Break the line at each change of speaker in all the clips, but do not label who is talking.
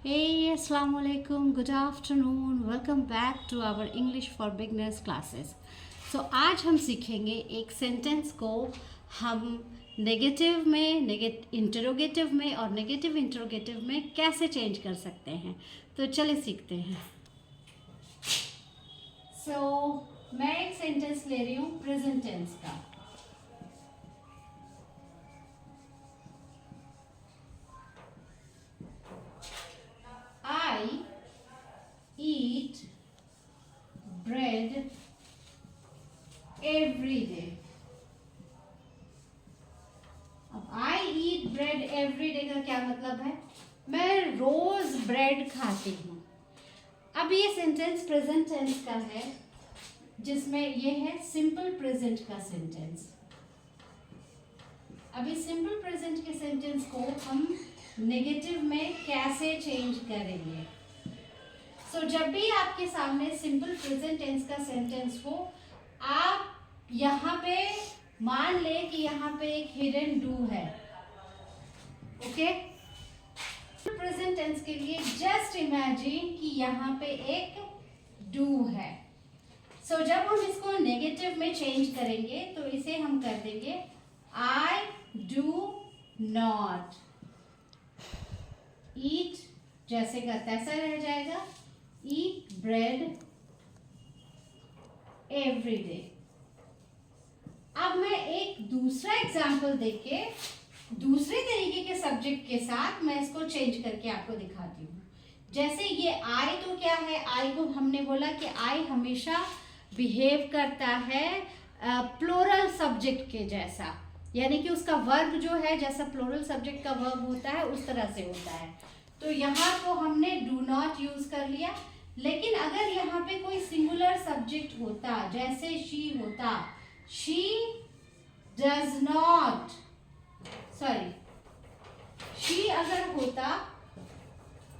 Hey, Assalamu alaikum, good afternoon, welcome back to our English for Beginners classes. So आज हम सीखेंगे एक sentence को हम नेगेटिव में, इंटरोगेटिव में और नेगेटिव इंटरोगेटिव में कैसे चेंज कर सकते हैं. तो चलिए सीखते हैं. मैं एक सेंटेंस ले रही हूँ प्रेजेंट टेंस का. I eat bread every day. अब I eat bread every day का क्या मतलब है? मैं रोज ब्रेड खाती हूँ. अब ये सेंटेंस प्रेजेंट टेंस का है, जिसमें ये है सिंपल प्रेजेंट का सेंटेंस. अभी सिंपल प्रेजेंट के सेंटेंस को हम नेगेटिव में कैसे चेंज करेंगे. जब भी आपके सामने सिंपल प्रेजेंट टेंस का सेंटेंस हो, आप यहाँ पे मान ले कि यहाँ पे एक हिडन डू है. ओके, प्रेजेंट टेंस के लिए जस्ट इमेजिन कि यहाँ पे एक डू है. जब हम इसको नेगेटिव में चेंज करेंगे तो इसे हम कर देंगे आई डू नॉट ईट, जैसे का तैसा रह जाएगा. ईट ब्रेड एवरी डे. अब मैं एक दूसरा एग्जाम्पल देके दूसरे तरीके के सब्जेक्ट के साथ मैं इसको चेंज करके आपको दिखाती हूँ. जैसे ये आई, तो क्या है, आई को हमने बोला कि आई हमेशा बिहेव करता है प्लूरल सब्जेक्ट के जैसा, यानी कि उसका वर्ब जो है जैसा प्लूरल सब्जेक्ट का वर्ब होता है उस तरह से होता है. तो यहाँ को हमने डू नॉट यूज कर लिया. लेकिन अगर यहाँ पे कोई सिंगुलर सब्जेक्ट होता, जैसे शी होता, she does not, sorry, she अगर होता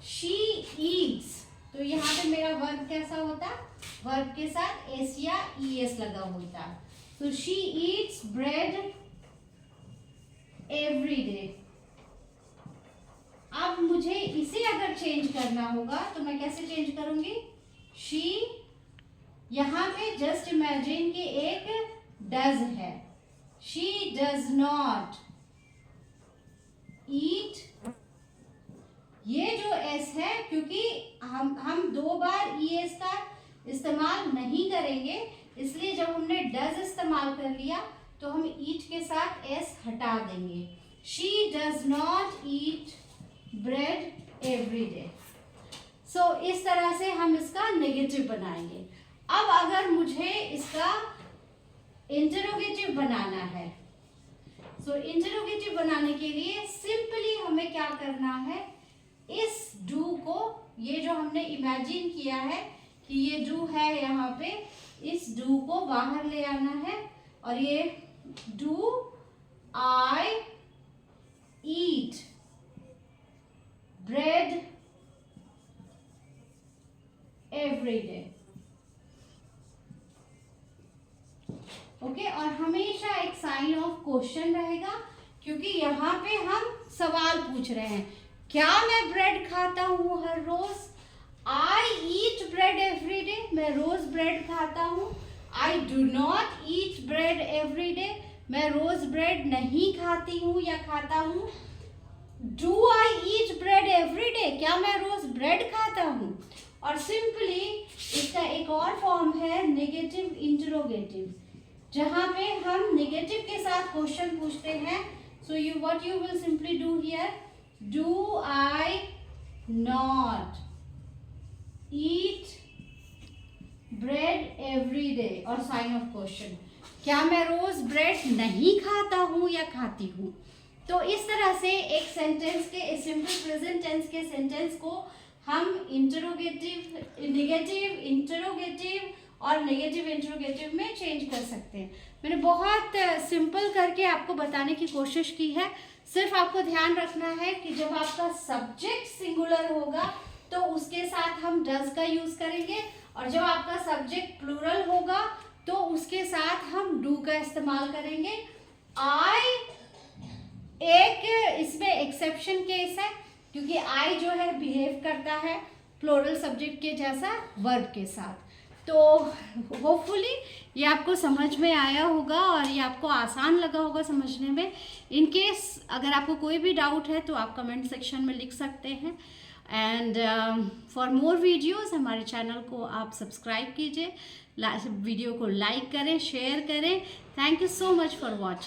शी ईट्स, तो यहाँ पे मेरा वर्ब कैसा होता, वर्ब के साथ एस या ई एस लगा होता. तो she Yeats bread every day. अब मुझे इसे अगर चेंज करना होगा तो मैं कैसे चेंज करूंगी. शी, यहां पे जस्ट इमेजिन कि एक डज है. She does not eat. ये जो एस है, क्योंकि हम दो बार ई एस का इस्तेमाल नहीं करेंगे, इसलिए जब हमने डज इस्तेमाल कर लिया तो हम ईट के साथ एस हटा देंगे. She does not eat bread every day. इस तरह से हम इसका नेगेटिव बनाएंगे. अब अगर मुझे इसका इंटरोगेटिव बनाना है, इंटरोगेटिव बनाने के लिए सिंपली हमें क्या करना है, इस डू को, ये जो हमने इमेजिन किया है कि ये डू है यहाँ पे, इस डू को बाहर ले आना है. और ये do I eat bread every day. Okay, और हमेशा एक साइन ऑफ क्वेश्चन रहेगा, क्योंकि यहाँ पे हम सवाल पूछ रहे हैं. क्या मैं ब्रेड खाता हूँ हर रोज? आई ईट ब्रेड एवरी डे, मैं रोज ब्रेड खाता हूँ. I do not eat bread every day, मैं रोज ब्रेड नहीं खाती हूँ या खाता हूँ. Do I eat bread every day, क्या मैं रोज ब्रेड खाता हूँ. और सिंपली इसका एक और फॉर्म है नेगेटिव इंटरोगेटिव, जहां पे हम नेगेटिव के साथ क्वेश्चन पूछते हैं. You what you will simply do here, do I not eat bread every day, और साइन ऑफ क्वेश्चन, क्या मैं रोज ब्रेड नहीं खाता हूँ या खाती हूँ. तो इस तरह से एक सेंटेंस के, सिंपल प्रेजेंट टेंस के सेंटेंस को हम इंटरोगेटिव, नेगेटिव इंटरोगेटिव और नेगेटिव इंटरोगेटिव में चेंज कर सकते हैं. मैंने बहुत सिंपल करके आपको बताने की कोशिश की है. सिर्फ आपको ध्यान रखना है कि जब आपका सब्जेक्ट सिंगुलर होगा तो उसके साथ हम डज का यूज करेंगे, और जब आपका सब्जेक्ट प्लूरल होगा तो उसके साथ हम डू का इस्तेमाल करेंगे. आई, एक इसमें एक्सेप्शन केस है, क्योंकि आई जो है बिहेव करता है प्लूरल सब्जेक्ट के जैसा वर्ब के साथ। तो होपफुली ये आपको समझ में आया होगा और ये आपको आसान लगा होगा समझने में। इन केस अगर आपको कोई भी डाउट है तो आप कमेंट सेक्शन में लिख सकते हैं। एंड फॉर मोर वीडियोस हमारे चैनल को आप सब्सक्राइब कीजिए, वीडियो को लाइक करें, शेयर करें। Thank you so much for watching.